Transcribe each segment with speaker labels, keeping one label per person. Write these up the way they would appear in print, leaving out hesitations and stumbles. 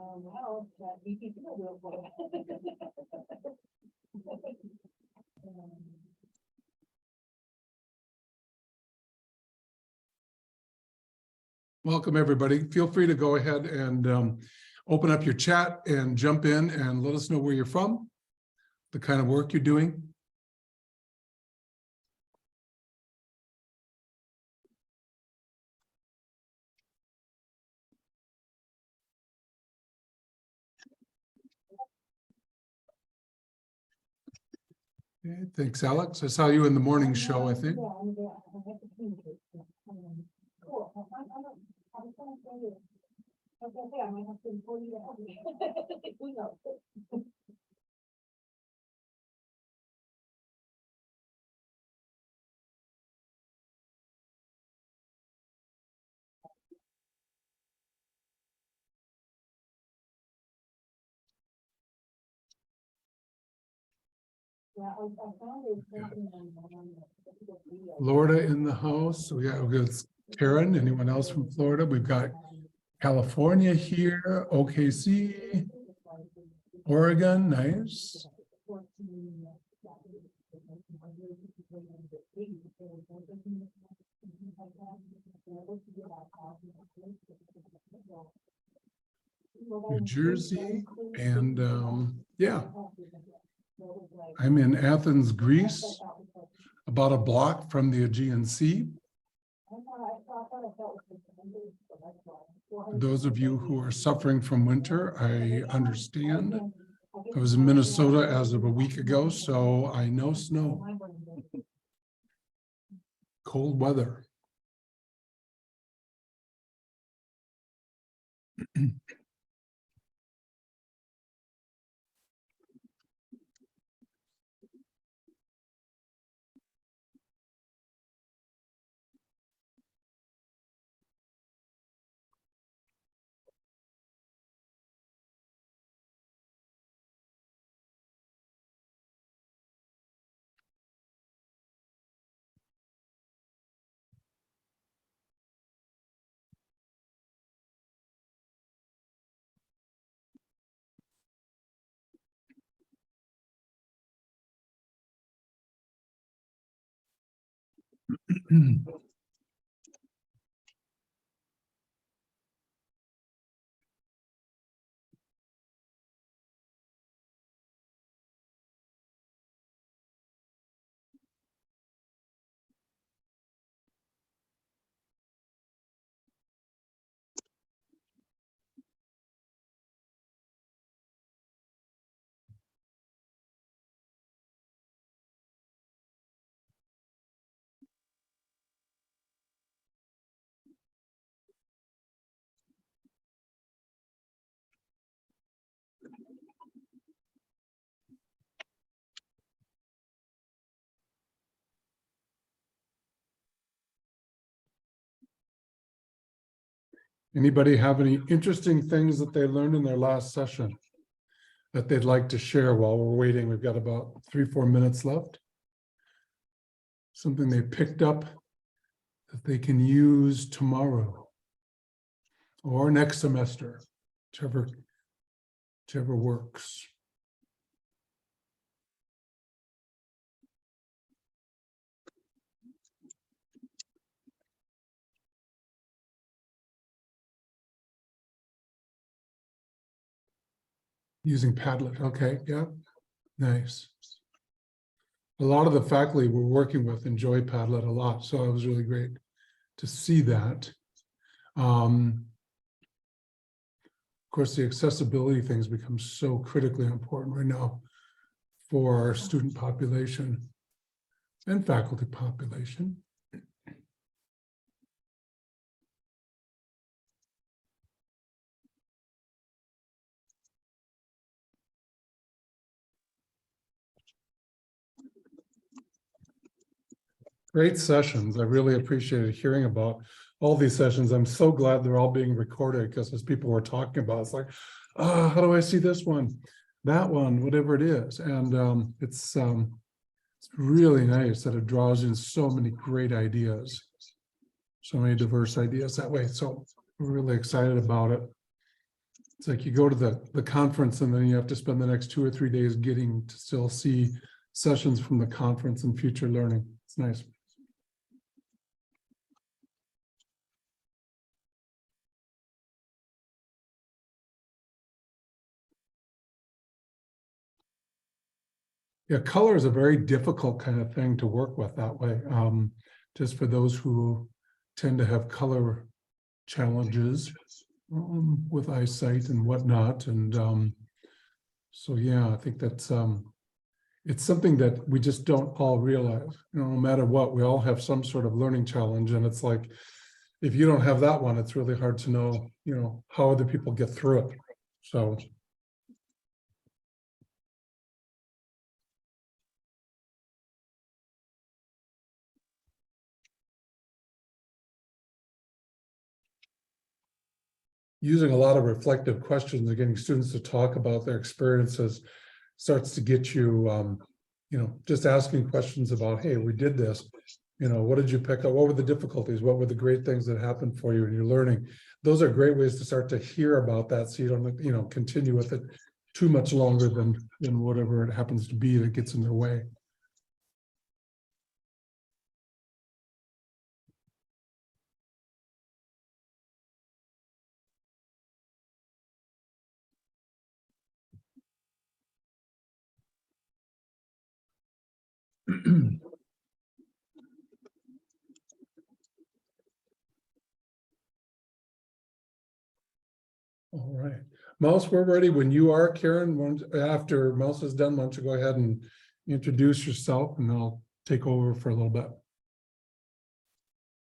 Speaker 1: Well, you can do it.
Speaker 2: Welcome, everybody. Feel free to go ahead and open up your chat and jump in and let us know where you're from, the kind of work you're doing. Okay, thanks, Alex. I saw you in the morning show, I think. Florida in the house. We got Karen. Anyone else from Florida? We've got California here, OKC, Oregon, nice. New Jersey, and yeah, I'm in Athens, Greece, about a block from the Aegean Sea. For those of you who are suffering from winter, I understand. I was in Minnesota as of a week ago, so I know snow. Cold weather. Anybody have any interesting things that they learned in their last session that they'd like to share while we're waiting? We've got about 3-4 minutes left. Something they picked up that they can use tomorrow or next semester, whichever works. Using Padlet, okay, yeah, nice. A lot of the faculty we're working with enjoy Padlet a lot, so it was really great to see that. Of course, the accessibility things become so critically important right now for our student population and faculty population. Great sessions. I really appreciated hearing about all these sessions. I'm so glad they're all being recorded because as people were talking about, it's like, how do I see this one, that one, whatever it is. And it's really nice that it draws in so many great ideas, so many diverse ideas that way. So we're really excited about it. It's like you go to the conference and then you have to spend the next 2 or 3 days getting to still see sessions from the conference and future learning. It's nice. Yeah, color is a very difficult kind of thing to work with that way. Just for those who tend to have color challenges with eyesight and whatnot. And so, yeah, I think that's it's something that we just don't all realize. You know, no matter what, we all have some sort of learning challenge. And it's like, if you don't have that one, it's really hard to know, you know, how other people get through it. So. Using a lot of reflective questions and getting students to talk about their experiences starts to get you, you know, just asking questions about, hey, we did this, you know, what did you pick up? What were the difficulties? What were the great things that happened for you in your learning? Those are great ways to start to hear about that, so you don't, you know, continue with it too much longer than whatever it happens to be that gets in their way. All right, Mouse, we're ready when you are. Karen, after Mouse is done, why don't you go ahead and introduce yourself, and I'll take over for a little bit.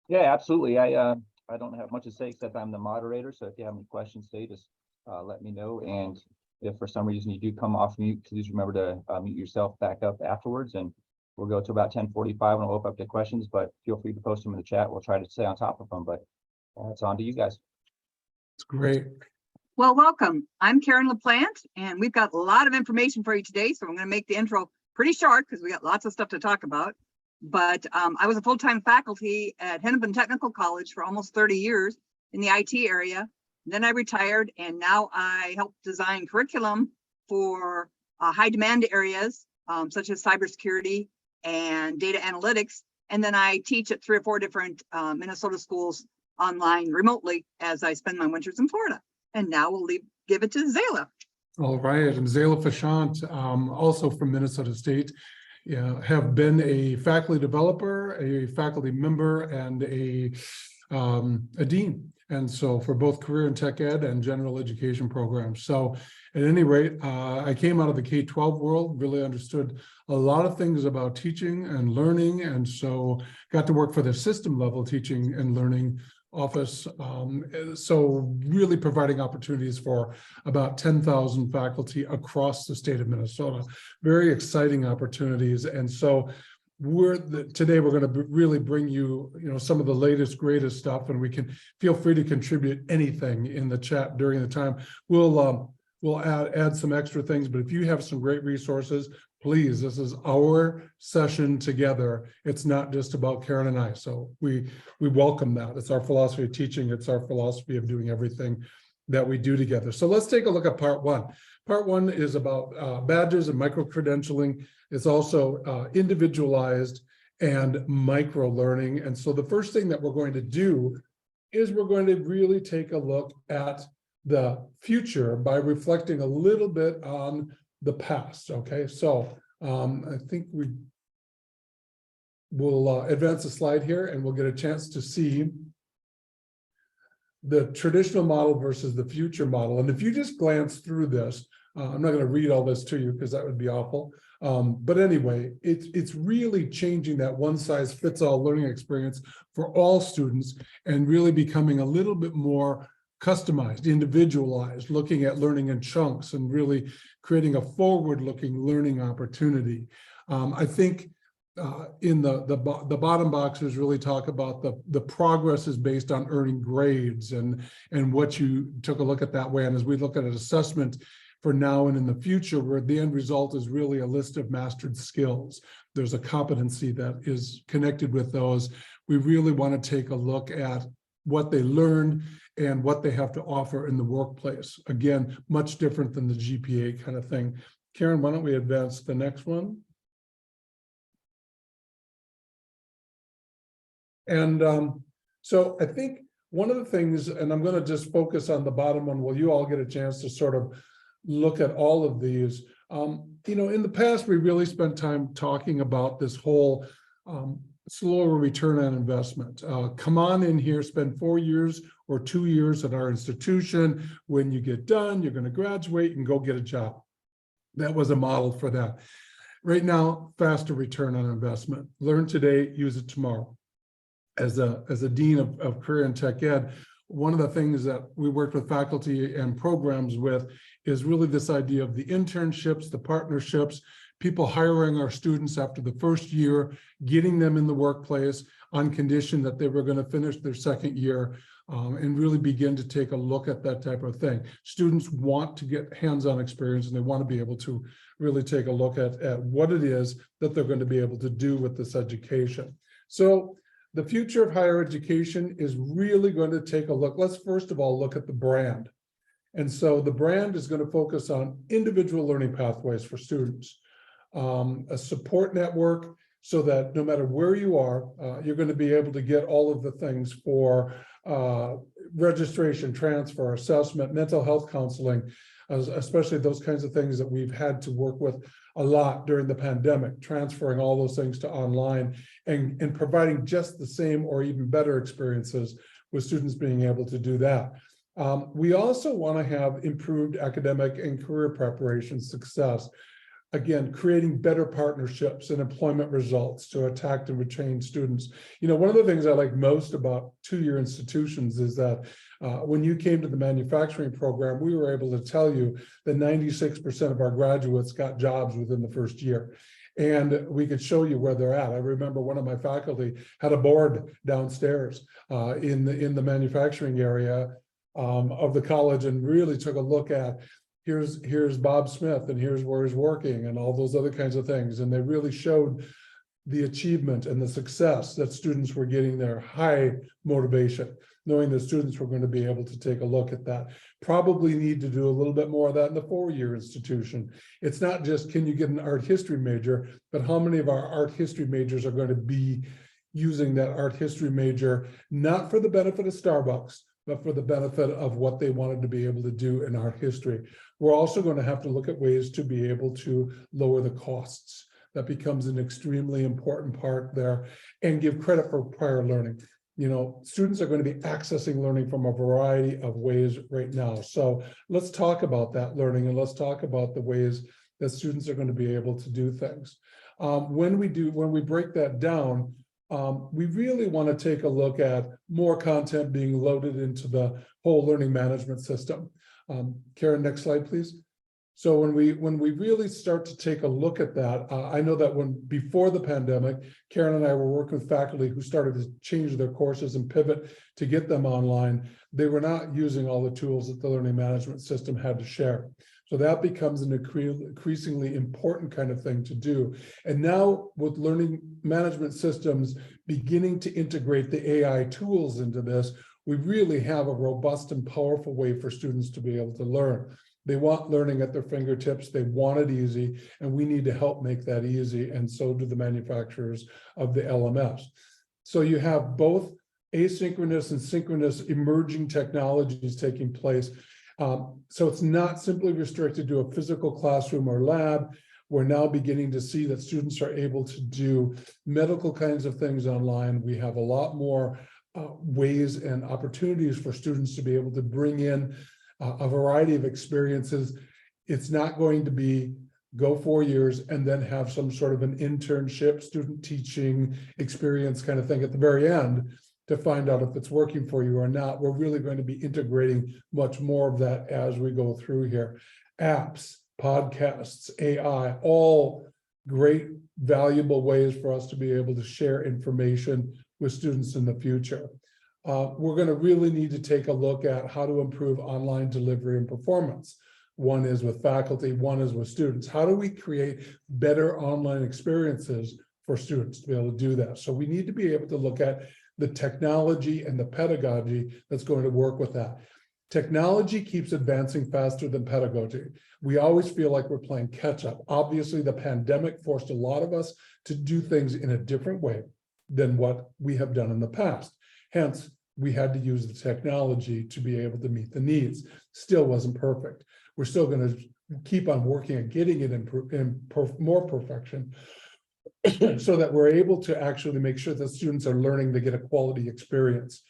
Speaker 3: Yeah, absolutely. I don't have much to say except I'm the moderator. So if you have any questions today, just let me know. And if for some reason you do come off mute, please remember to mute yourself back up afterwards. And we'll go to about 10:45 and we'll open up to questions, but feel free to post them in the chat. We'll try to stay on top of them, but it's on to you guys.
Speaker 2: It's great.
Speaker 4: Well, welcome. I'm Karen LaPlant, and we've got a lot of information for you today. So I'm going to make the intro pretty short because we got lots of stuff to talk about. But I was a full-time faculty at Hennepin Technical College for almost 30 years in the IT area. Then I retired, and now I help design curriculum for high demand areas such as cybersecurity and data analytics. And then I teach at 3 or 4 different Minnesota schools online remotely as I spend my winters in Florida. And now we'll give it to Zala.
Speaker 2: All right, I'm Zala Fashant, also from Minnesota State. Yeah, have been a faculty developer, a faculty member, and a dean. And so for both career and tech ed and general education programs. So at any rate, I came out of the K-12 world, really understood a lot of things about teaching and learning. And so got to work for the system level teaching and learning office. So really providing opportunities for about 10,000 faculty across the state of Minnesota. Very exciting opportunities. And so today we're going to really bring you, some of the latest, greatest stuff, and we can feel free to contribute anything in the chat during the time. We'll add some extra things, but if you have some great resources, please, this is our session together. It's not just about Karen and I. So we welcome that. It's our philosophy of teaching. It's our philosophy of doing everything that we do together. So let's take a look at part one. Part one is about badges and micro-credentialing. It's also individualized and micro-learning. And so the first thing that we're going to do is we're going to really take a look at the future by reflecting a little bit on the past. Okay, so I think we'll advance the slide here and we'll get a chance to see the traditional model versus the future model. And if you just glance through this, I'm not going to read all this to you because that would be awful. But anyway, it's really changing that one-size-fits-all learning experience for all students and really becoming a little bit more customized, individualized, looking at learning in chunks and really creating a forward-looking learning opportunity. I think in the bottom boxes really talk about the progress is based on earning grades and what you took a look at that way. And as we look at an assessment for now and in the future, where the end result is really a list of mastered skills. There's a competency that is connected with those. We really want to take a look at what they learned and what they have to offer in the workplace. Again, much different than the GPA kind of thing. Karen, why don't we advance to the next one? And so I think one of the things, and I'm going to just focus on the bottom one, while you all get a chance to sort of look at all of these. You know, in the past, we really spent time talking about this whole slower return on investment. Come on in here, spend 4 years or 2 years at our institution. When you get done, you're going to graduate and go get a job. That was a model for that. Right now, faster return on investment. Learn today, use it tomorrow. As a dean of career and tech ed, one of the things that we worked with faculty and programs with is really this idea of the internships, the partnerships, people hiring our students after the first year, getting them in the workplace on condition that they were going to finish their second year, and really begin to take a look at that type of thing. Students want to get hands-on experience, and they want to be able to really take a look at what it is that they're going to be able to do with this education. So the future of higher education is really going to take a look. Let's first of all look at the brand. And so the brand is going to focus on individual learning pathways for students, a support network so that no matter where you are, you're going to be able to get all of the things for registration, transfer, assessment, mental health counseling, especially those kinds of things that we've had to work with a lot during the pandemic, transferring all those things to online and providing just the same or even better experiences with students being able to do that. We also want to have improved academic and career preparation success. Again, creating better partnerships and employment results to attract and retain students. You know, one of the things I like most about two-year institutions is that when you came to the manufacturing program, we were able to tell you that 96% of our graduates got jobs within the first year. And we could show you where they're at. I remember one of my faculty had a board downstairs in the manufacturing area of the college and really took a look at here's Bob Smith and here's where he's working and all those other kinds of things. And they really showed the achievement and the success that students were getting their high motivation, knowing that students were going to be able to take a look at that. Probably need to do a little bit more of that in the four-year institution. It's not just can you get an art history major, but how many of our art history majors are going to be using that art history major, not for the benefit of Starbucks, but for the benefit of what they wanted to be able to do in art history. We're also going to have to look at ways to be able to lower the costs. That becomes an extremely important part there, and give credit for prior learning. You know, students are going to be accessing learning from a variety of ways right now. So let's talk about that learning, and let's talk about the ways that students are going to be able to do things. When we break that down, we really want to take a look at more content being loaded into the whole learning management system. Karen, next slide, please. So when we really start to take a look at that, I know that before the pandemic, Karen and I were working with faculty who started to change their courses and pivot to get them online. They were not using all the tools that the learning management system had to share. So that becomes an increasingly important kind of thing to do. And now with learning management systems beginning to integrate the AI tools into this, we really have a robust and powerful way for students to be able to learn. They want learning at their fingertips. They want it easy, and we need to help make that easy. And so do the manufacturers of the LMS. So you have both asynchronous and synchronous emerging technologies taking place. So it's not simply restricted to a physical classroom or lab. We're now beginning to see that students are able to do medical kinds of things online. We have a lot more ways and opportunities for students to be able to bring in a variety of experiences. It's not going to be go 4 years and then have some sort of an internship, student teaching experience kind of thing at the very end to find out if it's working for you or not. We're really going to be integrating much more of that as we go through here. Apps, podcasts, AI, all great, valuable ways for us to be able to share information with students in the future. We're going to really need to take a look at how to improve online delivery and performance. One is with faculty, one is with students. How do we create better online experiences for students to be able to do that? So we need to be able to look at the technology and the pedagogy that's going to work with that. Technology keeps advancing faster than pedagogy. We always feel like we're playing catch up. Obviously, the pandemic forced a lot of us to do things in a different way than what we have done in the past. Hence, we had to use the technology to be able to meet the needs. Still wasn't perfect. We're still going to keep on working at getting it in more perfection so that we're able to actually make sure that students are learning to get a quality experience.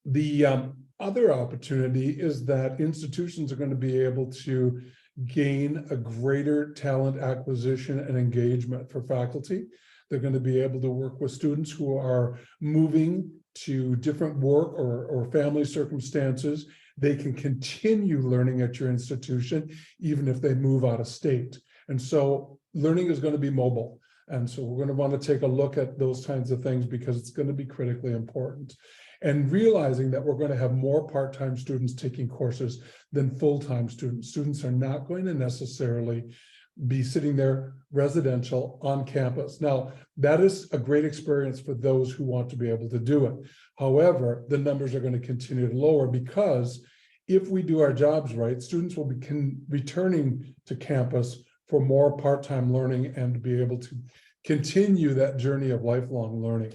Speaker 2: The other opportunity is that institutions are going to be able to gain a greater talent acquisition and engagement for faculty. They're going to be able to work with students who are moving to different work or family circumstances. They can continue learning at your institution, even if they move out of state. And so learning is going to be mobile. And so we're going to want to take a look at those kinds of things because it's going to be critically important. And realizing that we're going to have more part-time students taking courses than full-time students. Students are not going to necessarily be sitting there residential on campus. Now, that is a great experience for those who want to be able to do it. However, the numbers are going to continue to lower because if we do our jobs right, students will be returning to campus for more part-time learning and to be able to continue that journey of lifelong learning.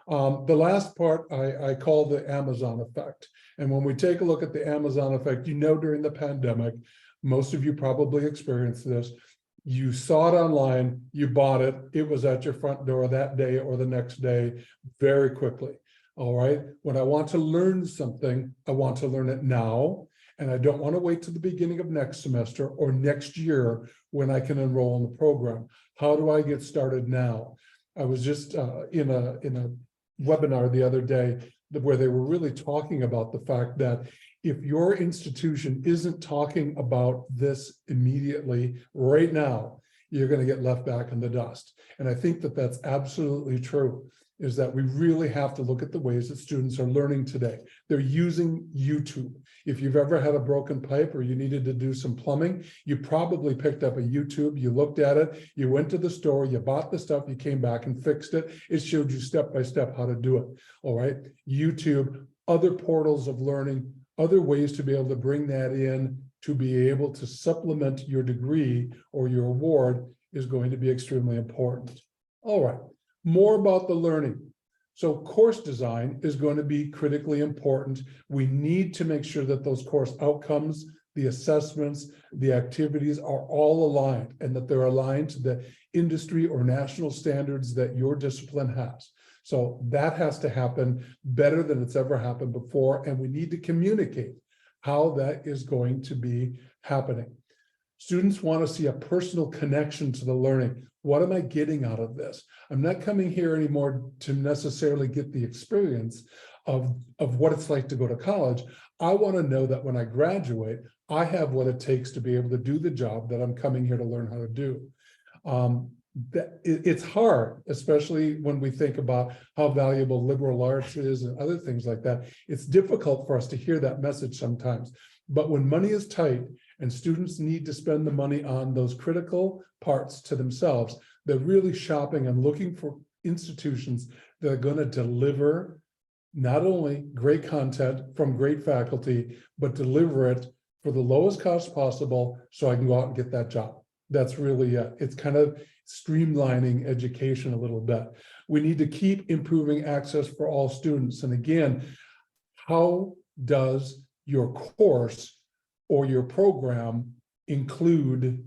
Speaker 2: The last part I call the Amazon effect. And when we take a look at the Amazon effect, during the pandemic, most of you probably experienced this. You saw it online, you bought it, it was at your front door that day or the next day very quickly. All right. When I want to learn something, I want to learn it now. And I don't want to wait to the beginning of next semester or next year when I can enroll in the program. How do I get started now? I was just in a webinar the other day where they were really talking about the fact that if your institution isn't talking about this immediately right now, you're going to get left back in the dust. And I think that that's absolutely true, is that we really have to look at the ways that students are learning today. They're using YouTube. If you've ever had a broken pipe or you needed to do some plumbing, you probably picked up a YouTube, you looked at it, you went to the store, you bought the stuff, you came back and fixed it. It showed you step by step how to do it. All right. YouTube, other portals of learning, other ways to be able to bring that in to be able to supplement your degree or your award is going to be extremely important. All right. More about the learning. So course design is going to be critically important. We need to make sure that those course outcomes, the assessments, the activities are all aligned and that they're aligned to the industry or national standards that your discipline has. So that has to happen better than it's ever happened before. And we need to communicate how that is going to be happening. Students want to see a personal connection to the learning. What am I getting out of this? I'm not coming here anymore to necessarily get the experience of what it's like to go to college. I want to know that when I graduate, I have what it takes to be able to do the job that I'm coming here to learn how to do. It's hard, especially when we think about how valuable liberal arts is and other things like that. It's difficult for us to hear that message sometimes. But when money is tight and students need to spend the money on those critical parts to themselves, they're really shopping and looking for institutions that are going to deliver not only great content from great faculty, but deliver it for the lowest cost possible so I can go out and get that job. That's really it's kind of streamlining education a little bit. We need to keep improving access for all students. And again, how does your course or your program include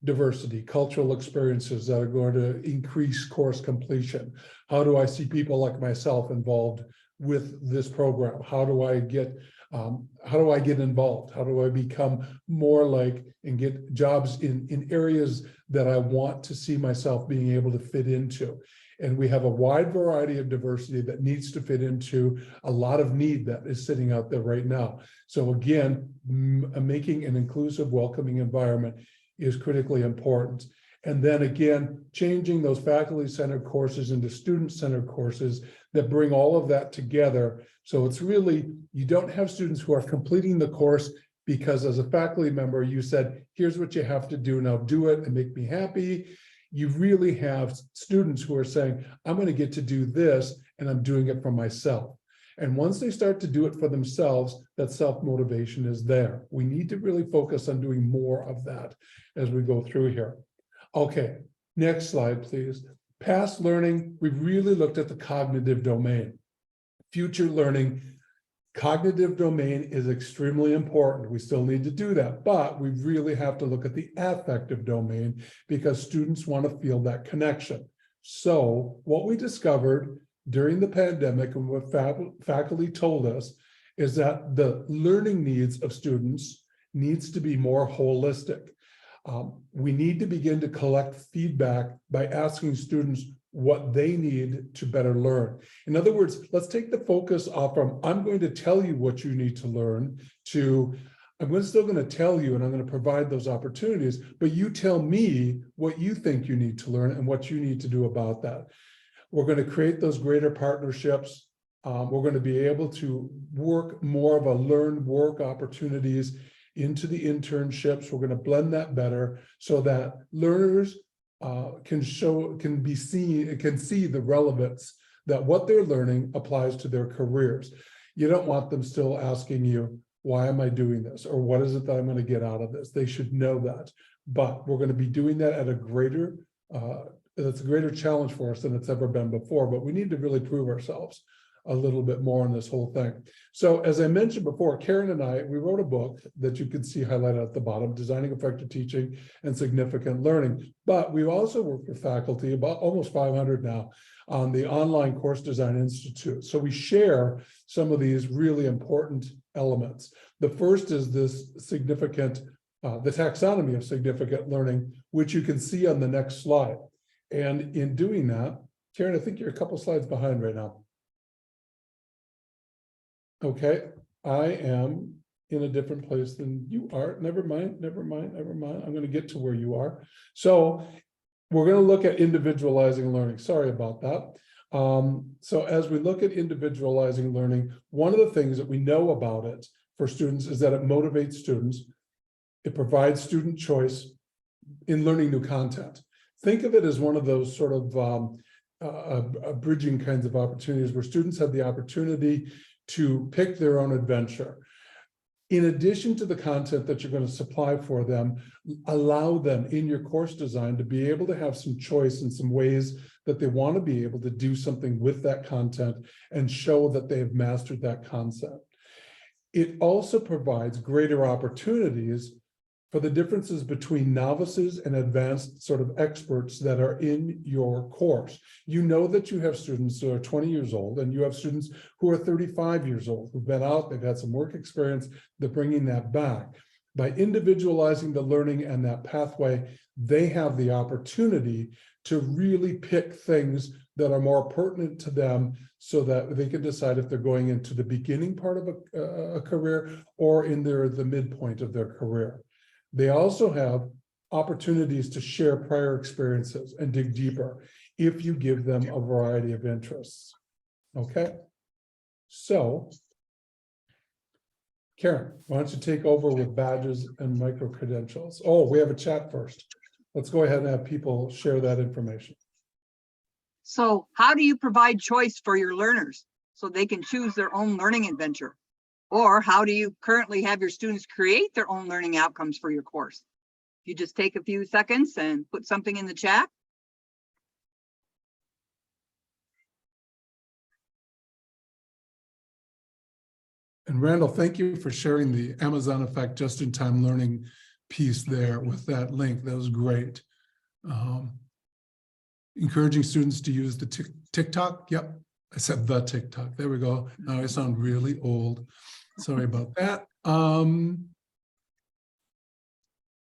Speaker 2: diversity, cultural experiences that are going to increase course completion? How do I see people like myself involved with this program? How do I get involved? How do I become more like and get jobs in areas that I want to see myself being able to fit into? And we have a wide variety of diversity that needs to fit into a lot of need that is sitting out there right now. So again, making an inclusive, welcoming environment is critically important. And then again, changing those faculty-centered courses into student-centered courses that bring all of that together. So it's really, you don't have students who are completing the course because as a faculty member, you said, here's what you have to do, now do it and make me happy. You really have students who are saying, I'm going to get to do this and I'm doing it for myself. And once they start to do it for themselves, that self-motivation is there. We need to really focus on doing more of that as we go through here. Okay, next slide, please. Past learning, we've really looked at the cognitive domain. Future learning, cognitive domain is extremely important. We still need to do that, but we really have to look at the affective domain because students want to feel that connection. So what we discovered during the pandemic and what faculty told us is that the learning needs of students needs to be more holistic. We need to begin to collect feedback by asking students what they need to better learn. In other words, let's take the focus off from I'm going to tell you what you need to learn to I'm still going to tell you and I'm going to provide those opportunities, but you tell me what you think you need to learn and what you need to do about that. We're going to create those greater partnerships. We're going to be able to work more of a learn work opportunities into the internships. We're going to blend that better so that learners can see the relevance that what they're learning applies to their careers. You don't want them still asking you, why am I doing this? Or what is it that I'm going to get out of this? They should know that. But we're going to be doing that at a greater, it's a greater challenge for us than it's ever been before, but we need to really prove ourselves a little bit more on this whole thing. So as I mentioned before, Karen and I, we wrote a book that you can see highlighted at the bottom, Designing Effective Teaching and Significant Learning. But we also work with faculty, about almost 500 now, on the Online Course Design Institute. So we share some of these really important elements. The first is this significant, the taxonomy of significant learning, which you can see on the next slide. And in doing that, Karen, I think you're a couple slides behind right now. Okay, I am in a different place than you are. Never mind. I'm going to get to where you are. So we're going to look at individualizing learning. Sorry about that. So as we look at individualizing learning, one of the things that we know about it for students is that it motivates students. It provides student choice in learning new content. Think of it as one of those sort of bridging kinds of opportunities where students have the opportunity to pick their own adventure. In addition to the content that you're going to supply for them, allow them in your course design to be able to have some choice in some ways that they want to be able to do something with that content and show that they have mastered that concept. It also provides greater opportunities for the differences between novices and advanced sort of experts that are in your course. You know that you have students who are 20 years old and you have students who are 35 years old, who've been out, they've had some work experience, they're bringing that back. By individualizing the learning and that pathway, they have the opportunity to really pick things that are more pertinent to them so that they can decide if they're going into the beginning part of a career or in the midpoint of their career. They also have opportunities to share prior experiences and dig deeper if you give them a variety of interests. Okay, so Karen, why don't you take over with badges and micro-credentials? Oh, we have a chat first. Let's go ahead and have people share that information.
Speaker 4: So how do you provide choice for your learners so they can choose their own learning adventure? Or how do you currently have your students create their own learning outcomes for your course? You just take a few seconds and put something in the chat.
Speaker 2: And Randall, thank you for sharing the Amazon Effect just-in-time learning piece there with that link. That was great. Encouraging students to use the TikTok. Yep, I said the TikTok. There we go. Now I sound really old. Sorry about that.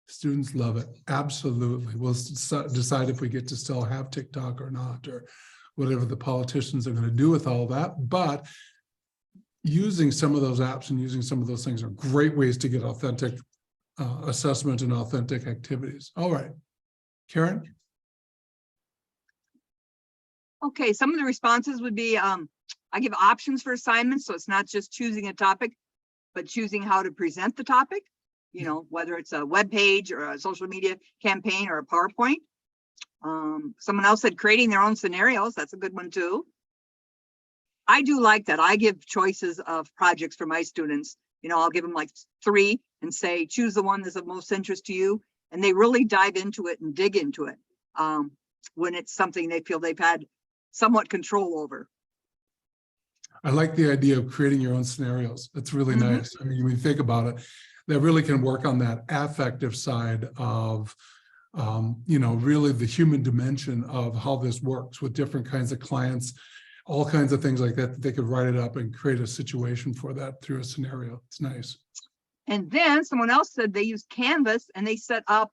Speaker 2: Students love it. Absolutely. We'll decide if we get to still have TikTok or not, or whatever the politicians are going to do with all that. But using some of those apps and using some of those things are great ways to get authentic assessment and authentic activities. All right, Karen.
Speaker 4: Okay, some of the responses would be, I give options for assignments, so it's not just choosing a topic, but choosing how to present the topic, you know, whether it's a web page or a social media campaign or a PowerPoint. Someone else said creating their own scenarios. That's a good one too. I do like that. I give choices of projects for my students. You know, I'll give them like 3 and say, choose the one that's of most interest to you. And they really dive into it and dig into it when it's something they feel they've had somewhat control over.
Speaker 2: I like the idea of creating your own scenarios. It's really nice. I mean, when you think about it, that really can work on that affective side of, you know, really the human dimension of how this works with different kinds of clients, all kinds of things like that. They could write it up and create a situation for that through a scenario. It's nice.
Speaker 4: And then someone else said they used Canvas and they set up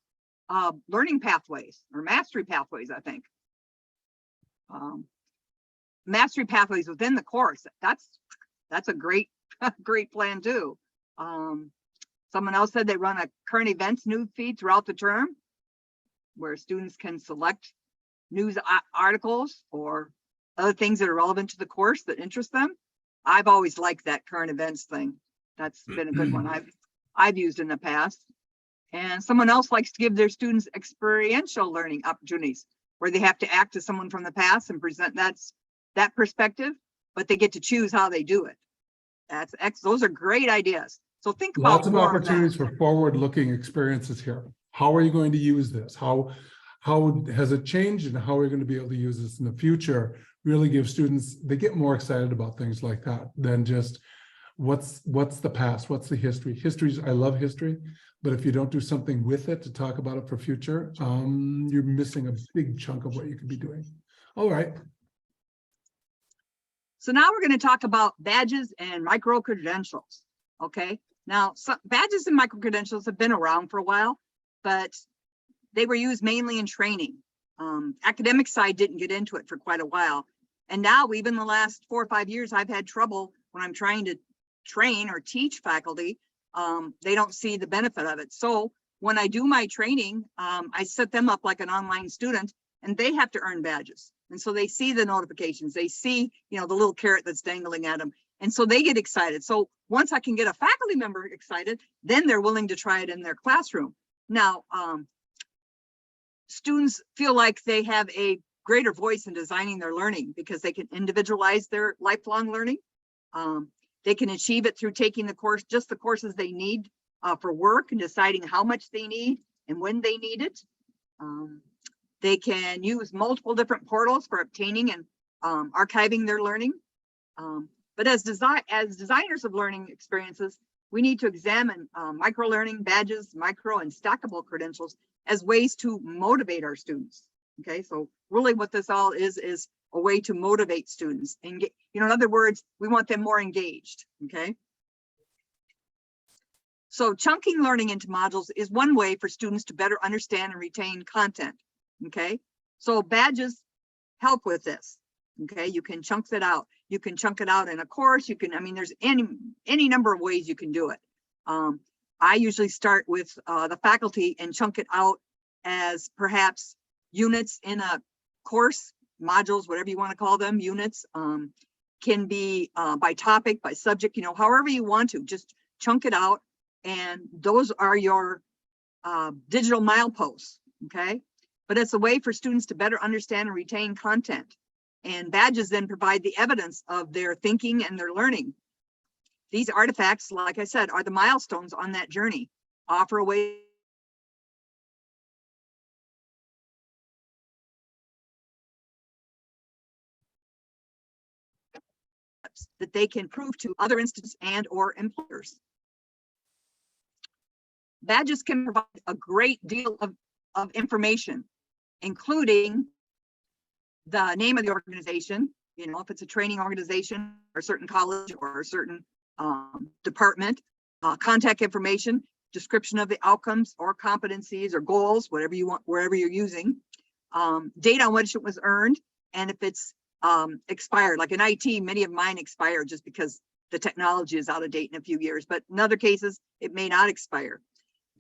Speaker 4: learning pathways or mastery pathways, I think. Mastery pathways within the course. That's a great plan too. Someone else said they run a current events news feed throughout the term where students can select news articles or other things that are relevant to the course that interest them. I've always liked that current events thing. That's been a good one I've used in the past. And someone else likes to give their students experiential learning opportunities where they have to act as someone from the past and present that perspective, but they get to choose how they do it. Those are great ideas. So think about
Speaker 2: Lots of opportunities for forward-looking experiences here. How are you going to use this? How has it changed, and how are you going to be able to use this in the future? Really give students, they get more excited about things like that than just what's the past, what's the history. I love history, but if you don't do something with it to talk about it for future, you're missing a big chunk of what you could be doing. All right.
Speaker 4: So now we're going to talk about badges and micro-credentials, okay? Now, badges and micro-credentials have been around for a while, but they were used mainly in training. Academic side didn't get into it for quite a while. And now, even the last 4 or 5 years, I've had trouble when I'm trying to train or teach faculty. They don't see the benefit of it. So when I do my training, I set them up like an online student, and they have to earn badges. And so they see the notifications, they see, you know, the little carrot that's dangling at them. And so they get excited. So once I can get a faculty member excited, then they're willing to try it in their classroom. Now, students feel like they have a greater voice in designing their learning because they can individualize their lifelong learning. They can achieve it through taking the course, just the courses they need for work, and deciding how much they need and when they need it. They can use multiple different portals for obtaining and archiving their learning. But as designers of learning experiences, we need to examine microlearning, badges, micro and stackable credentials as ways to motivate our students. Okay, so really what this all is a way to motivate students and get, you know, in other words, we want them more engaged. Okay. So chunking learning into modules is one way for students to better understand and retain content. Okay, so badges help with this. Okay, you can chunk that out. You can chunk it out in a course. You can, I mean, there's any number of ways you can do it. I usually start with the faculty and chunk it out as perhaps units in a course, modules, whatever you want to call them, units. Can be by topic, by subject, you know, however you want to, just chunk it out. And those are your digital mileposts. Okay. But it's a way for students to better understand and retain content. And badges then provide the evidence of their thinking and their learning. These artifacts, like I said, are the milestones on that journey, offer a way that they can prove to other institutes and or employers. Badges can provide a great deal of information, including the name of the organization, you know, if it's a training organization or a certain college or a certain department, contact information, description of the outcomes or competencies or goals, whatever you want, wherever you're using, date on which it was earned, and if it's expired. Like in IT, many of mine expire just because the technology is out of date in a few years, but in other cases, it may not expire.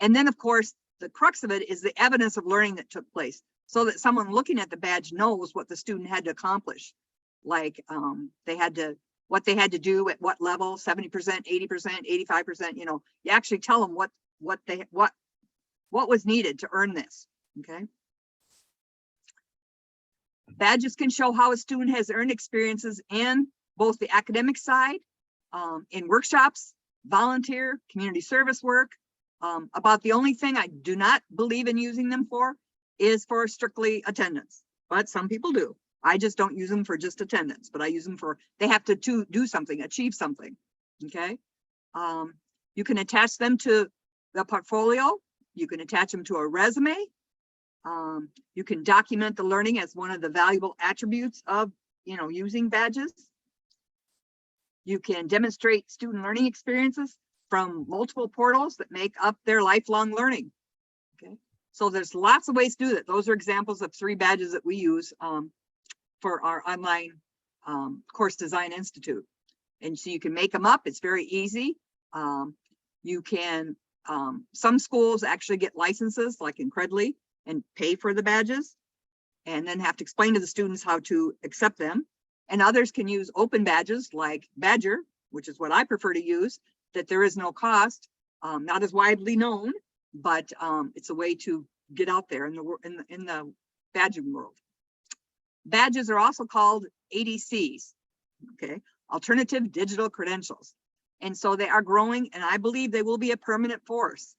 Speaker 4: And then, of course, the crux of it is the evidence of learning that took place, so that someone looking at the badge knows what the student had to accomplish. Like what they had to do at what level, 70%, 80%, 85%, you know, you actually tell them what was needed to earn this. Okay. Badges can show how a student has earned experiences and both the academic side, in workshops, volunteer, community service work. About the only thing I do not believe in using them for is for strictly attendance, but some people do. I just don't use them for just attendance, but I use them for, they have to do something, achieve something, okay? You can attach them to the portfolio. You can attach them to a resume. You can document the learning as one of the valuable attributes of, using badges. You can demonstrate student learning experiences from multiple portals that make up their lifelong learning. Okay, so there's lots of ways to do that. Those are examples of 3 badges that we use for our online course design institute. And so you can make them up. It's very easy. You can, some schools actually get licenses like in Credly and pay for the badges and then have to explain to the students how to accept them. And others can use open badges like Badger, which is what I prefer to use, that there is no cost, not as widely known, but it's a way to get out there in the badging world. Badges are also called ADCs, okay, alternative digital credentials. And so they are growing, and I believe they will be a permanent force.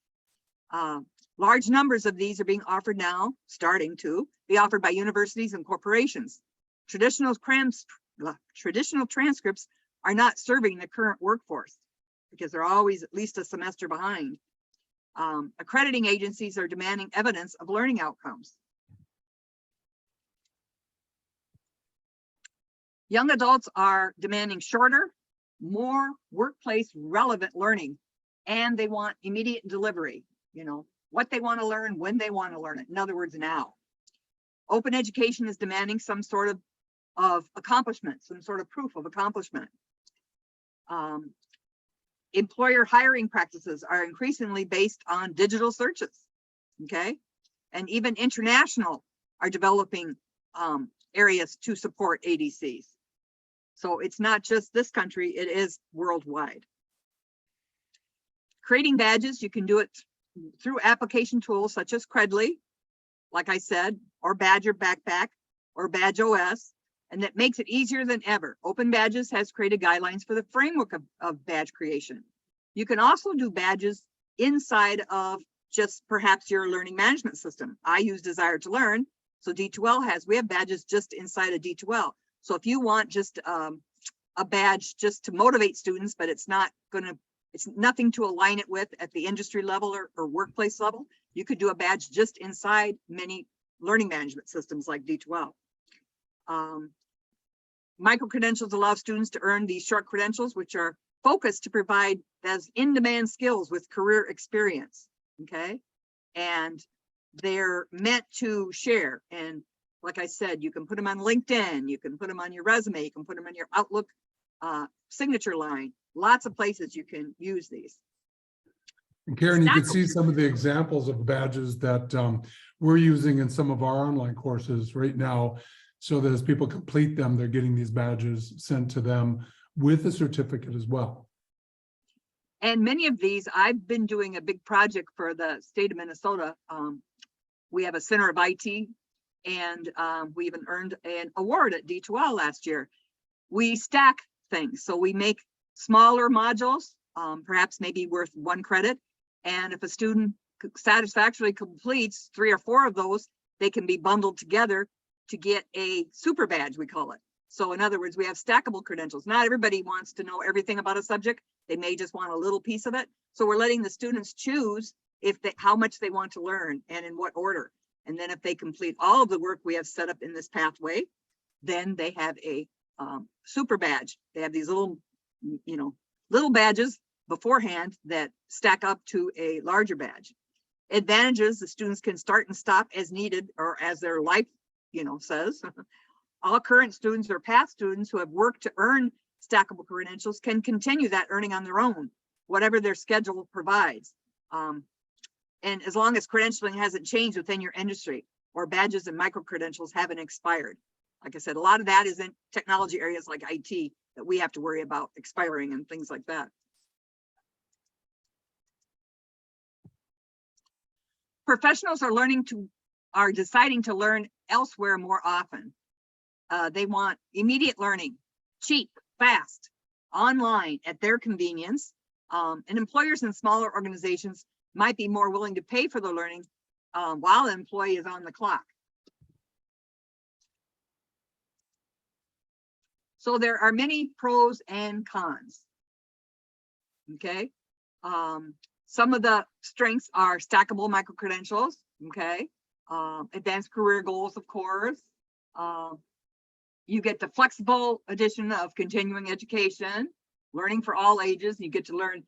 Speaker 4: Large numbers of these are being offered now, starting to be offered by universities and corporations. Traditional transcripts are not serving the current workforce because they're always at least a semester behind. Accrediting agencies are demanding evidence of learning outcomes. Young adults are demanding shorter, more workplace relevant learning, and they want immediate delivery, what they want to learn, when they want to learn it. In other words, now. Open education is demanding some sort of accomplishment, some sort of proof of accomplishment. Employer hiring practices are increasingly based on digital searches, okay? And even international are developing areas to support ADCs. So it's not just this country, it is worldwide. Creating badges, you can do it through application tools such as Credly, like I said, or Badger Backpack, or Badge OS, and that makes it easier than ever. Open Badges has created guidelines for the framework of badge creation. You can also do badges inside of just perhaps your learning management system. I use Desire to Learn, so D2L we have badges just inside of D2L. So if you want just a badge just to motivate students, but it's nothing to align it with at the industry level or workplace level, you could do a badge just inside many learning management systems like D2L. Micro-credentials allow students to earn these short credentials, which are focused to provide as in-demand skills with career experience, okay? And they're meant to share. And like I said, you can put them on LinkedIn, you can put them on your resume, you can put them on your Outlook signature line. Lots of places you can use these.
Speaker 2: And Karen, you can see some of the examples of badges that we're using in some of our online courses right now, so that as people complete them, they're getting these badges sent to them with a certificate as well.
Speaker 4: And many of these, I've been doing a big project for the state of Minnesota. We have a Center of IT, and we even earned an award at D2L last year. We stack things, so we make smaller modules, perhaps maybe worth 1 credit. And if a student satisfactorily completes 3 or 4 of those, they can be bundled together to get a super badge, we call it. So in other words, we have stackable credentials. Not everybody wants to know everything about a subject. They may just want a little piece of it. So we're letting the students choose how much they want to learn and in what order. And then if they complete all of the work we have set up in this pathway, then they have a super badge. They have these little, little badges beforehand that stack up to a larger badge. Advantages: the students can start and stop as needed or as their life, says. All current students or past students who have worked to earn stackable credentials can continue that earning on their own, whatever their schedule provides. And as long as credentialing hasn't changed within your industry, or badges and micro credentials haven't expired. Like I said, a lot of that is in technology areas like IT that we have to worry about expiring and things like that. Professionals are deciding to learn elsewhere more often. They want immediate learning, cheap, fast, online at their convenience. And employers in smaller organizations might be more willing to pay for the learning while the employee is on the clock. So there are many pros and cons. Okay. Some of the strengths are stackable micro-credentials. Okay. Advanced career goals, of course. You get the flexible addition of continuing education, learning for all ages. You get to learn,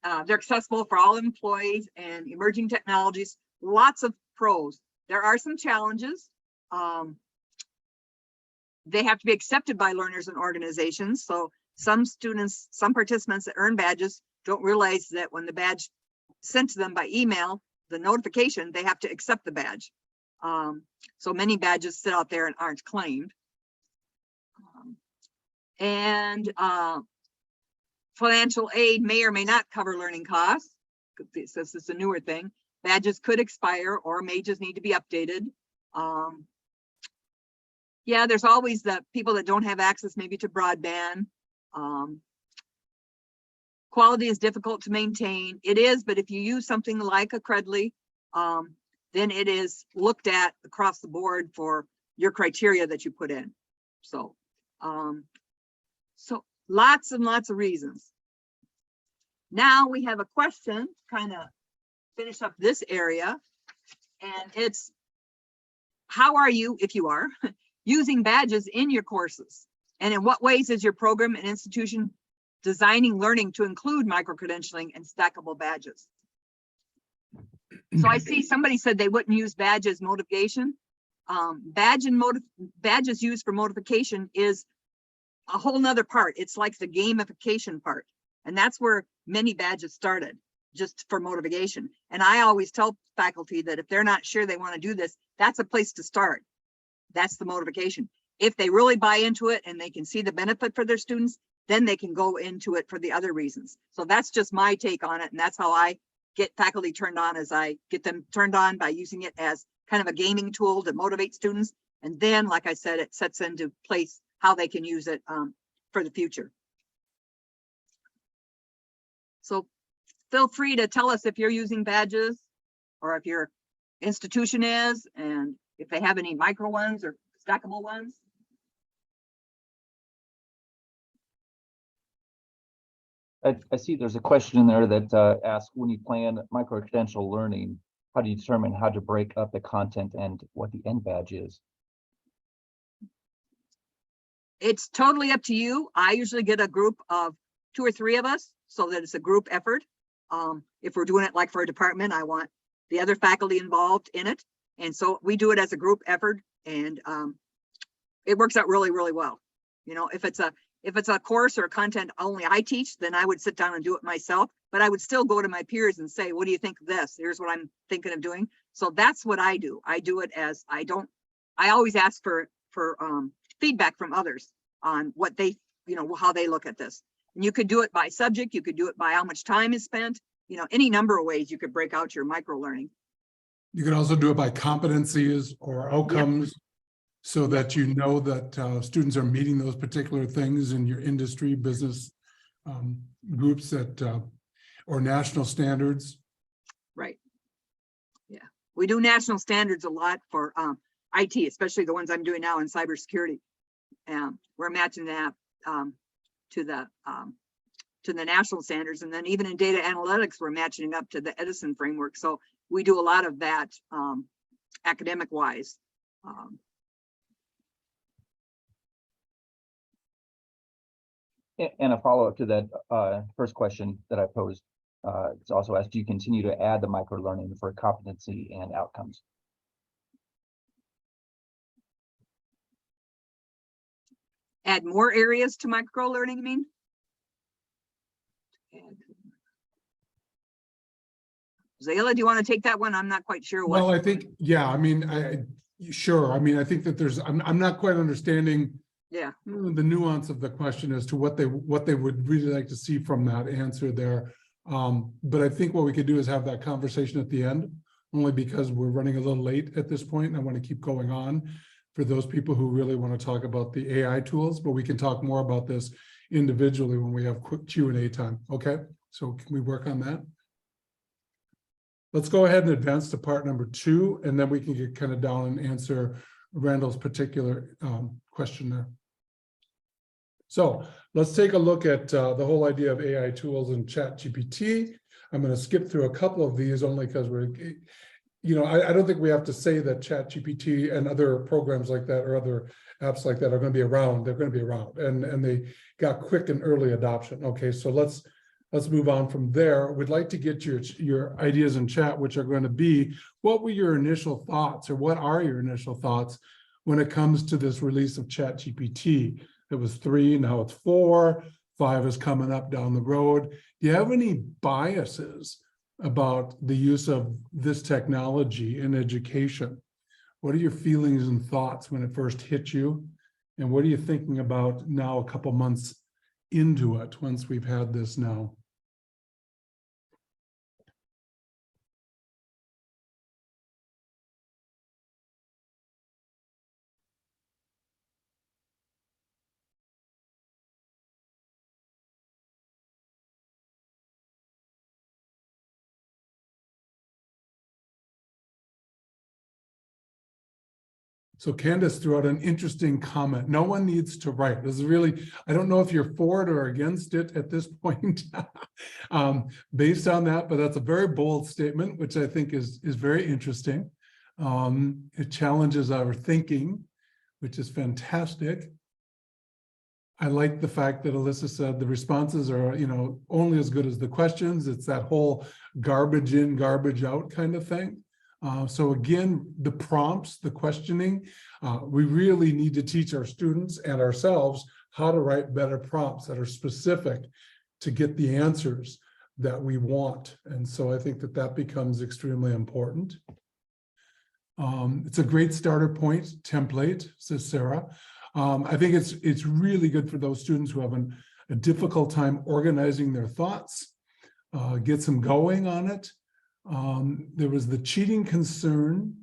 Speaker 4: they're accessible for all employees and emerging technologies. Lots of pros. There are some challenges. They have to be accepted by learners and organizations. So some students, some participants that earn badges don't realize that when the badge sent to them by email, the notification, they have to accept the badge. So many badges sit out there and aren't claimed. Financial aid may or may not cover learning costs. This is a newer thing. Badges could expire or may just need to be updated. Yeah, there's always the people that don't have access maybe to broadband. Quality is difficult to maintain. It is, but if you use something like a Credly, then it is looked at across the board for your criteria that you put in. So, so lots and lots of reasons. Now we have a question, kind of finish up this area, and it's, how are you, if you are, using badges in your courses? And in what ways is your program and institution designing learning to include micro-credentialing and stackable badges? So I see somebody said they wouldn't use badges motivation. Badges used for motivation is a whole nother part. It's like the gamification part. And that's where many badges started, just for motivation. And I always tell faculty that if they're not sure they want to do this, that's a place to start. That's the motivation. If they really buy into it and they can see the benefit for their students, then they can go into it for the other reasons. So that's just my take on it. And that's how I get faculty turned on, as I get them turned on by using it as kind of a gaming tool to motivate students. And then, like I said, it sets into place how they can use it for the future. So feel free to tell us if you're using badges or if your institution is, and if they have any micro ones or stackable ones.
Speaker 3: I see there's a question in there that asks, when you plan micro-credential learning, how do you determine how to break up the content and what the end badge is?
Speaker 4: It's totally up to you. I usually get a group of 2 or 3 of us so that it's a group effort. If we're doing it like for a department, I want the other faculty involved in it. And so we do it as a group effort, and it works out really, really well. You know, if it's a course or content only I teach, then I would sit down and do it myself, but I would still go to my peers and say, what do you think of this? Here's what I'm thinking of doing. So that's what I do. I do it as I always ask for feedback from others on what they, you know, how they look at this. And you could do it by subject. You could do it by how much time is spent, you know, any number of ways you could break out your micro learning.
Speaker 2: You can also do it by competencies or outcomes, so that you know that students are meeting those particular things in your industry, business groups that, or national standards.
Speaker 4: Right. Yeah, we do national standards a lot for IT, especially the ones I'm doing now in cybersecurity. We're matching that to the national standards, and then even in data analytics, we're matching up to the Edison framework. So we do a lot of that academic wise.
Speaker 3: And a follow-up to that first question that I posed, it's also asked, do you continue to add the micro-learning for competency and outcomes?
Speaker 4: Add more areas to micro-learning, you mean? Zala, do you want to take that one? I'm not quite sure what.
Speaker 2: Well, I think, yeah, I mean, sure. I mean, I think that there's, I'm not quite understanding
Speaker 4: Yeah.
Speaker 2: the nuance of the question as to what they would really like to see from that answer there. But I think what we could do is have that conversation at the end, only because we're running a little late at this point, and I want to keep going on for those people who really want to talk about the AI tools, but we can talk more about this individually when we have quick Q&A time. Okay, so can we work on that? Let's go ahead and advance to part number 2, and then we can get kind of down and answer Randall's particular question there. So let's take a look at the whole idea of AI tools and ChatGPT. I'm going to skip through a couple of these only because we're, you know, I don't think we have to say that ChatGPT and other programs like that or other apps like that are going to be around. They're going to be around, and they got quick and early adoption. Okay, so let's move on from there. We'd like to get your ideas in chat, which are going to be, what were your initial thoughts, or what are your initial thoughts when it comes to this release of ChatGPT? It was 3, now it's 4, 5 is coming up down the road. Do you have any biases about the use of this technology in education? What are your feelings and thoughts when it first hit you? And what are you thinking about now, a couple months into it, once we've had this now? So Candace threw out an interesting comment. No one needs to write. This is really, I don't know if you're for it or against it at this point based on that, but that's a very bold statement, which I think is very interesting. It challenges our thinking, which is fantastic. I like the fact that Alyssa said the responses are, you know, only as good as the questions. It's that whole garbage in, garbage out kind of thing. So again, the prompts, the questioning, we really need to teach our students and ourselves how to write better prompts that are specific to get the answers that we want. And so I think that that becomes extremely important. It's a great starter point template, says Sarah. I think it's really good for those students who have a difficult time organizing their thoughts, gets them going on it. There was the cheating concern,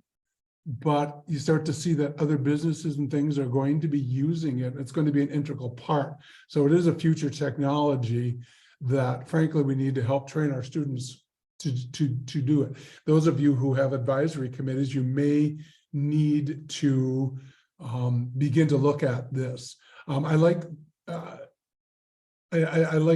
Speaker 2: but you start to see that other businesses and things are going to be using it. It's going to be an integral part. So it is a future technology that, frankly, we need to help train our students to do it. Those of you who have advisory committees, you may need to begin to look at this. I like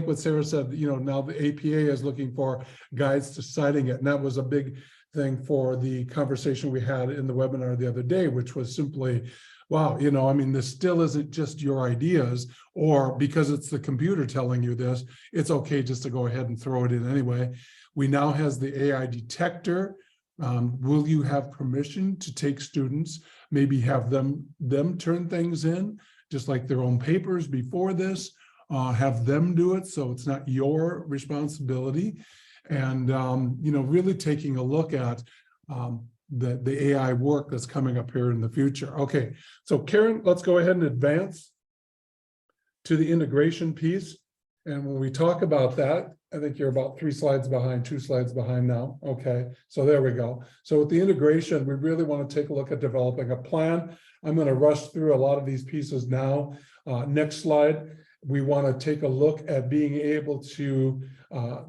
Speaker 2: what Sarah said, you know, now the APA is looking for guides to citing it. And that was a big thing for the conversation we had in the webinar the other day, which was simply, wow, you know, I mean, this still isn't just your ideas, or because it's the computer telling you this, it's okay just to go ahead and throw it in anyway. We now has the AI detector. Will you have permission to take students, maybe have them turn things in, just like their own papers before this? Have them do it so it's not your responsibility, and you know, really taking a look at the AI work that's coming up here in the future. Okay, so Karen, let's go ahead and advance to the integration piece. And when we talk about that, I think you're about 3 slides behind, 2 slides behind now. Okay, so there we go. So with the integration, we really want to take a look at developing a plan. I'm going to rush through a lot of these pieces now. Next slide. We want to take a look at being able to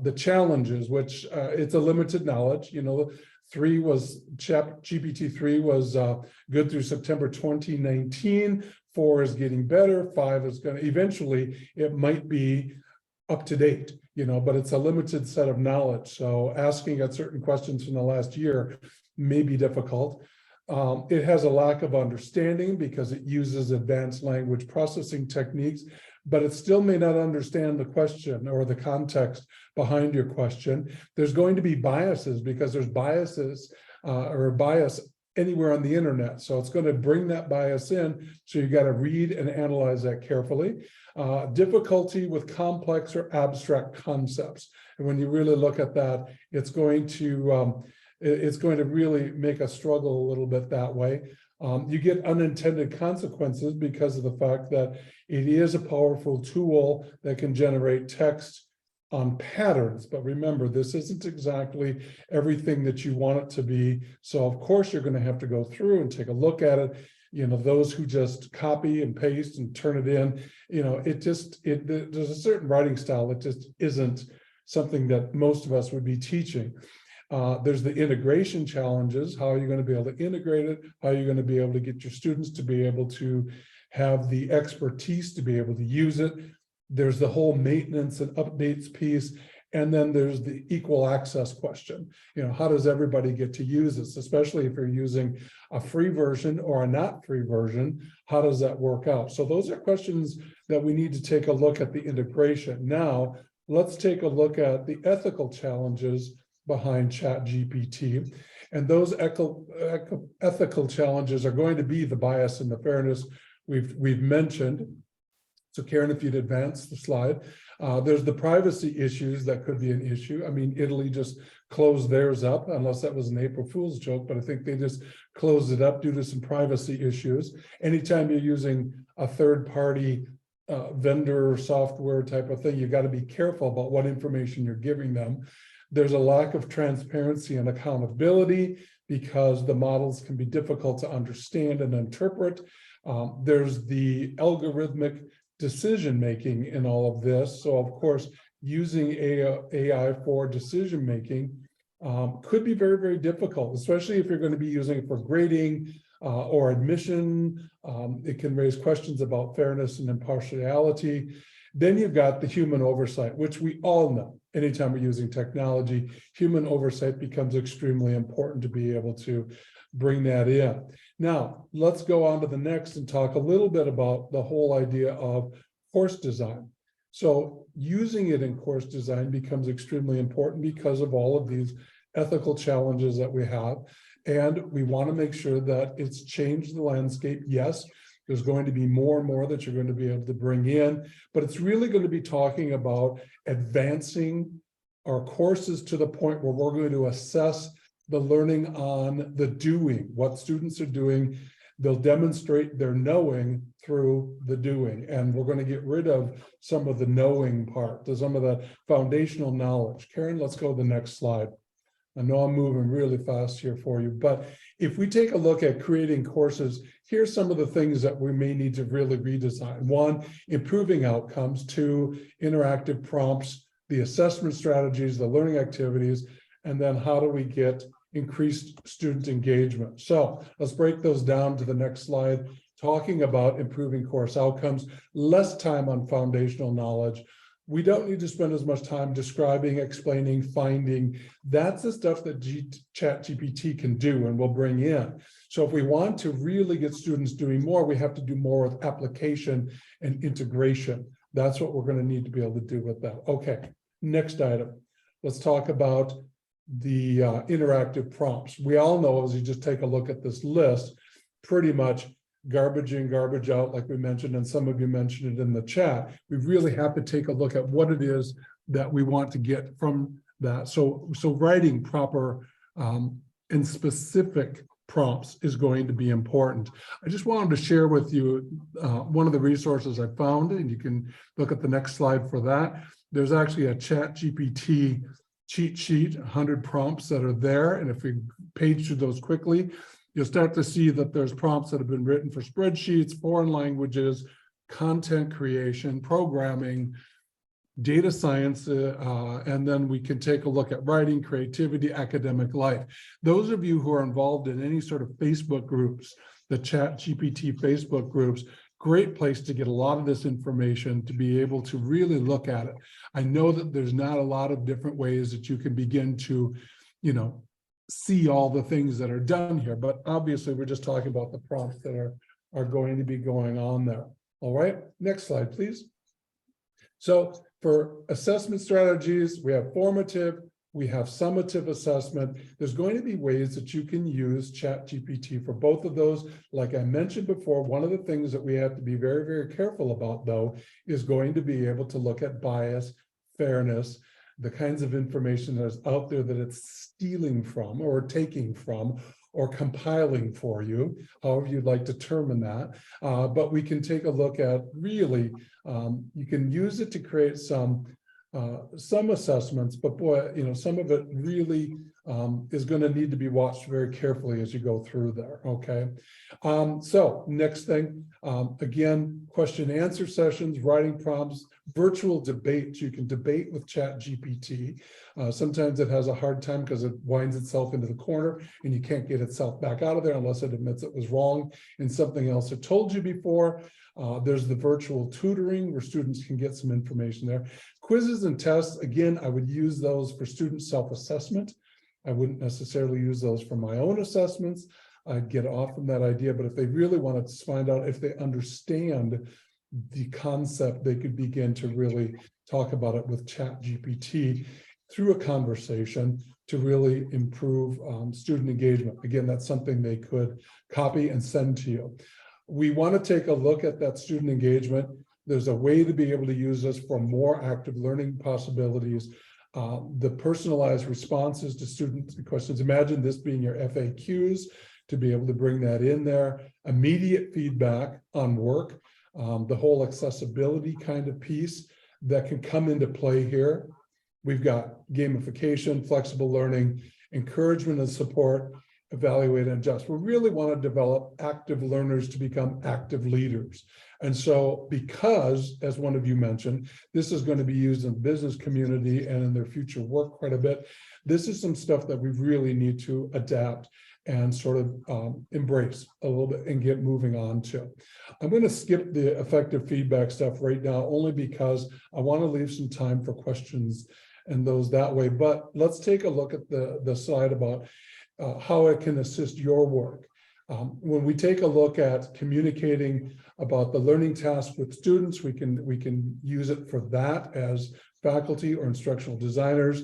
Speaker 2: the challenges, which it's a limited knowledge. You know, GPT-3 was good through September 2019. 4 is getting better. 5 is going to eventually, it might be up to date, you know, but it's a limited set of knowledge. So asking at certain questions from the last year may be difficult. It has a lack of understanding because it uses advanced language processing techniques, but it still may not understand the question or the context behind your question. There's going to be biases because there's biases or bias anywhere on the internet. So it's going to bring that bias in. So you got to read and analyze that carefully. Difficulty with complex or abstract concepts. And when you really look at that, it's going to really make us struggle a little bit that way. You get unintended consequences because of the fact that it is a powerful tool that can generate text on patterns. But remember, this isn't exactly everything that you want it to be. So of course, you're going to have to go through and take a look at it those who just copy and paste and turn it in, there's a certain writing style that just isn't something that most of us would be teaching. There's the integration challenges. How are you going to be able to integrate it? How are you going to be able to get your students to be able to have the expertise to be able to use it? There's the whole maintenance and updates piece. And then there's the equal access question. How does everybody get to use this, especially if you're using a free version or a not free version? How does that work out? So those are questions that we need to take a look at the integration. Now, let's take a look at the ethical challenges behind ChatGPT. And those ethical challenges are going to be the bias and the fairness we've mentioned. So Karen, if you'd advance the slide. There's the privacy issues that could be an issue. I mean, Italy just closed theirs up, unless that was an April Fool's joke, but I think they just closed it up due to some privacy issues. Anytime you're using a third-party vendor software type of thing, you've got to be careful about what information you're giving them. There's a lack of transparency and accountability because the models can be difficult to understand and interpret. There's the algorithmic decision-making in all of this. So of course, using AI for decision-making could be very, very difficult, especially if you're going to be using it for grading or admission. It can raise questions about fairness and impartiality. Then you've got the human oversight, which we all know. Anytime we're using technology, human oversight becomes extremely important to be able to bring that in. Now, let's go on to the next and talk a little bit about the whole idea of course design. So using it in course design becomes extremely important because of all of these ethical challenges that we have. And we want to make sure that it's changed the landscape. Yes, there's going to be more and more that you're going to be able to bring in, but it's really going to be talking about advancing our courses to the point where we're going to assess the learning on the doing, what students are doing. They'll demonstrate their knowing through the doing. And we're going to get rid of some of the knowing part, some of the foundational knowledge. Karen, let's go to the next slide. I know I'm moving really fast here for you, but if we take a look at creating courses, here's some of the things that we may need to really redesign. One, improving outcomes. Two, interactive prompts, the assessment strategies, the learning activities, and then how do we get increased student engagement? So let's break those down to the next slide, talking about improving course outcomes, less time on foundational knowledge. We don't need to spend as much time describing, explaining, finding. That's the stuff that ChatGPT can do and will bring in. So if we want to really get students doing more, we have to do more with application and integration. That's what we're going to need to be able to do with that. Okay, next item. Let's talk about the interactive prompts. We all know, as you just take a look at this list, pretty much garbage in, garbage out, like we mentioned, and some of you mentioned it in the chat. We really have to take a look at what it is that we want to get from that. So writing proper and specific prompts is going to be important. I just wanted to share with you one of the resources I found, and you can look at the next slide for that. There's actually a ChatGPT cheat sheet, 100 prompts that are there. And if we page through those quickly, you'll start to see that there's prompts that have been written for spreadsheets, foreign languages, content creation, programming, data science, and then we can take a look at writing, creativity, academic life. Those of you who are involved in any sort of Facebook groups, the ChatGPT Facebook groups, great place to get a lot of this information to be able to really look at it. I know that there's not a lot of different ways that you can begin to, see all the things that are done here, but obviously we're just talking about the prompts that are going to be going on there. All right, next slide, please. So for assessment strategies, we have formative, we have summative assessment. There's going to be ways that you can use ChatGPT for both of those. Like I mentioned before, one of the things that we have to be very, very careful about, though, is going to be able to look at bias, fairness, the kinds of information that's out there that it's stealing from or taking from or compiling for you, however you'd like to term that. But we can take a look at really, you can use it to create some assessments, but boy, some of it really is going to need to be watched very carefully as you go through there. Okay. So next thing, again, question and answer sessions, writing prompts, virtual debates. You can debate with Chat GPT. Sometimes it has a hard time because it winds itself into the corner and you can't get itself back out of there unless it admits it was wrong in something else it told you before. There's the virtual tutoring where students can get some information there. Quizzes and tests, again, I would use those for student self-assessment. I wouldn't necessarily use those for my own assessments. I'd get off from that idea, but if they really wanted to find out if they understand the concept, they could begin to really talk about it with Chat GPT through a conversation to really improve student engagement. Again, that's something they could copy and send to you. We want to take a look at that student engagement. There's a way to be able to use this for more active learning possibilities. The personalized responses to student questions. Imagine this being your FAQs, to be able to bring that in there. Immediate feedback on work, the whole accessibility kind of piece that can come into play here. We've got gamification, flexible learning, encouragement and support, evaluate and adjust. We really want to develop active learners to become active leaders. And so because, as one of you mentioned, this is going to be used in the business community and in their future work quite a bit, this is some stuff that we really need to adapt and sort of embrace a little bit and get moving on to. I'm going to skip the effective feedback stuff right now, only because I want to leave some time for questions and those that way. But let's take a look at the slide about how it can assist your work. When we take a look at communicating about the learning task with students, we can use it for that as faculty or instructional designers.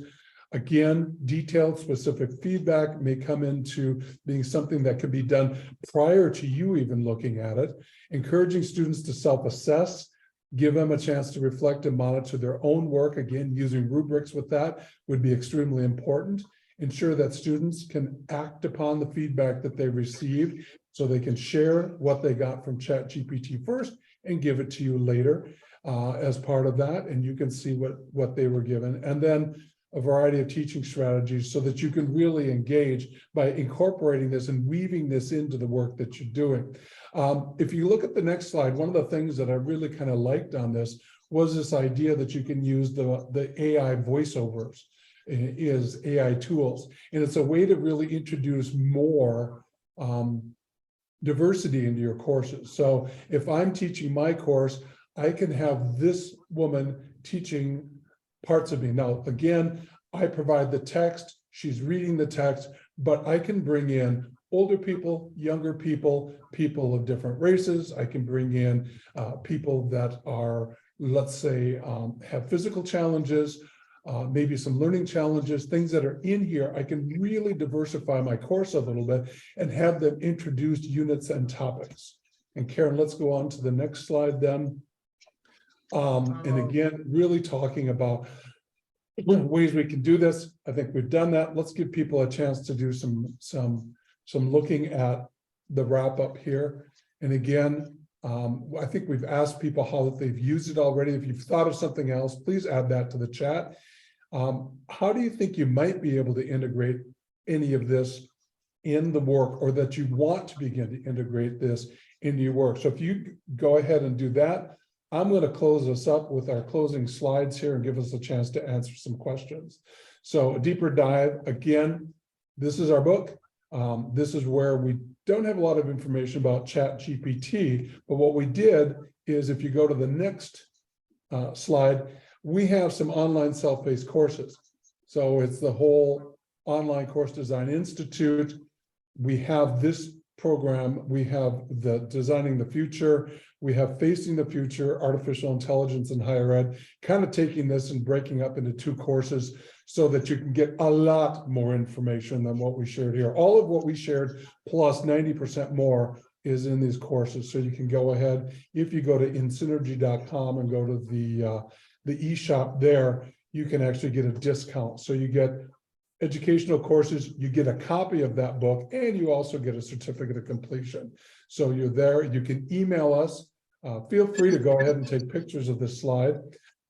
Speaker 2: Again, detailed specific feedback may come into being something that could be done prior to you even looking at it. Encouraging students to self-assess, give them a chance to reflect and monitor their own work. Again, using rubrics with that would be extremely important. Ensure that students can act upon the feedback that they received so they can share what they got from ChatGPT first and give it to you later as part of that. And you can see what they were given. And then a variety of teaching strategies so that you can really engage by incorporating this and weaving this into the work that you're doing. If you look at the next slide, one of the things that I really kind of liked on this was this idea that you can use the AI voiceovers, is AI tools. And it's a way to really introduce more diversity into your courses. So if I'm teaching my course, I can have this woman teaching parts of me. Now, again, I provide the text, she's reading the text, but I can bring in older people, younger people, people of different races. I can bring in people that are, let's say, have physical challenges, maybe some learning challenges, things that are in here. I can really diversify my course a little bit and have them introduce units and topics. And Karen, let's go on to the next slide then. And again, really talking about ways we can do this. I think we've done that. Let's give people a chance to do some looking at the wrap up here. And again, I think we've asked people how they've used it already. If you've thought of something else, please add that to the chat. How do you think you might be able to integrate any of this in the work, or that you want to begin to integrate this into your work? So if you go ahead and do that, I'm going to close us up with our closing slides here and give us a chance to answer some questions. So a deeper dive, again, this is our book. This is where we don't have a lot of information about ChatGPT, but what we did is, if you go to the next slide, we have some online self-paced courses. So it's the whole Online Course Design Institute. We have this program, we have the Designing the Future, we have Facing the Future, Artificial Intelligence in Higher Ed, kind of taking this and breaking up into 2 courses so that you can get a lot more information than what we shared here. All of what we shared plus 90% more is in these courses. So you can go ahead, if you go to insynergy.com and go to the eShop there, you can actually get a discount. So you get educational courses, you get a copy of that book, and you also get a certificate of completion. So you're there, you can email us. Feel free to go ahead and take pictures of this slide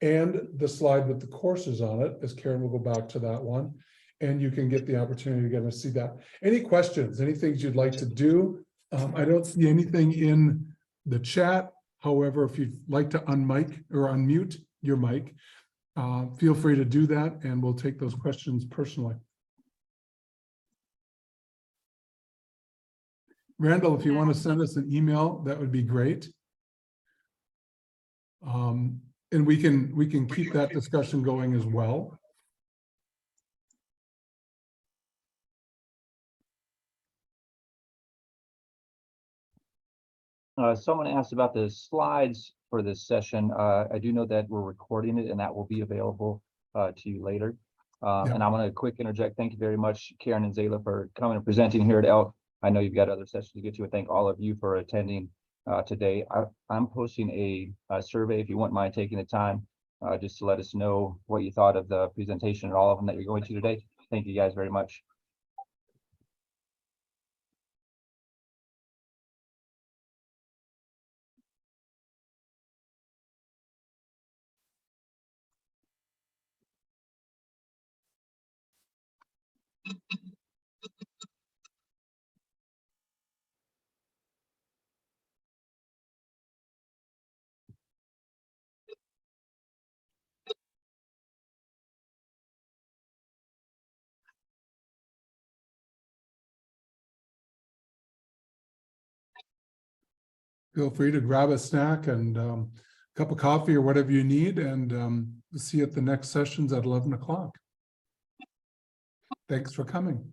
Speaker 2: and the slide with the courses on it, as Karen will go back to that one. and you can get the opportunity to see that. Any questions, any things you'd like to do? I don't see anything in the chat. However, if you'd like to unmic or unmute your mic, feel free to do that, and we'll take those questions personally. Randall, if you want to send us an email, that would be great. And we can keep that discussion going as well.
Speaker 3: Someone asked about the slides for this session. I do know that we're recording it and that will be available to you later. And I want to quick interject. Thank you very much, Karen and Zala, for coming and presenting here at ELK. I know you've got other sessions to get to. I thank all of you for attending today. I'm posting a survey if you wouldn't mind taking the time just to let us know what you thought of the presentation and all of them that you're going to today. Thank you guys very much.
Speaker 2: Feel free to grab a snack and a cup of coffee or whatever you need, and we'll see you at the next sessions at 11 o'clock. Thanks for coming.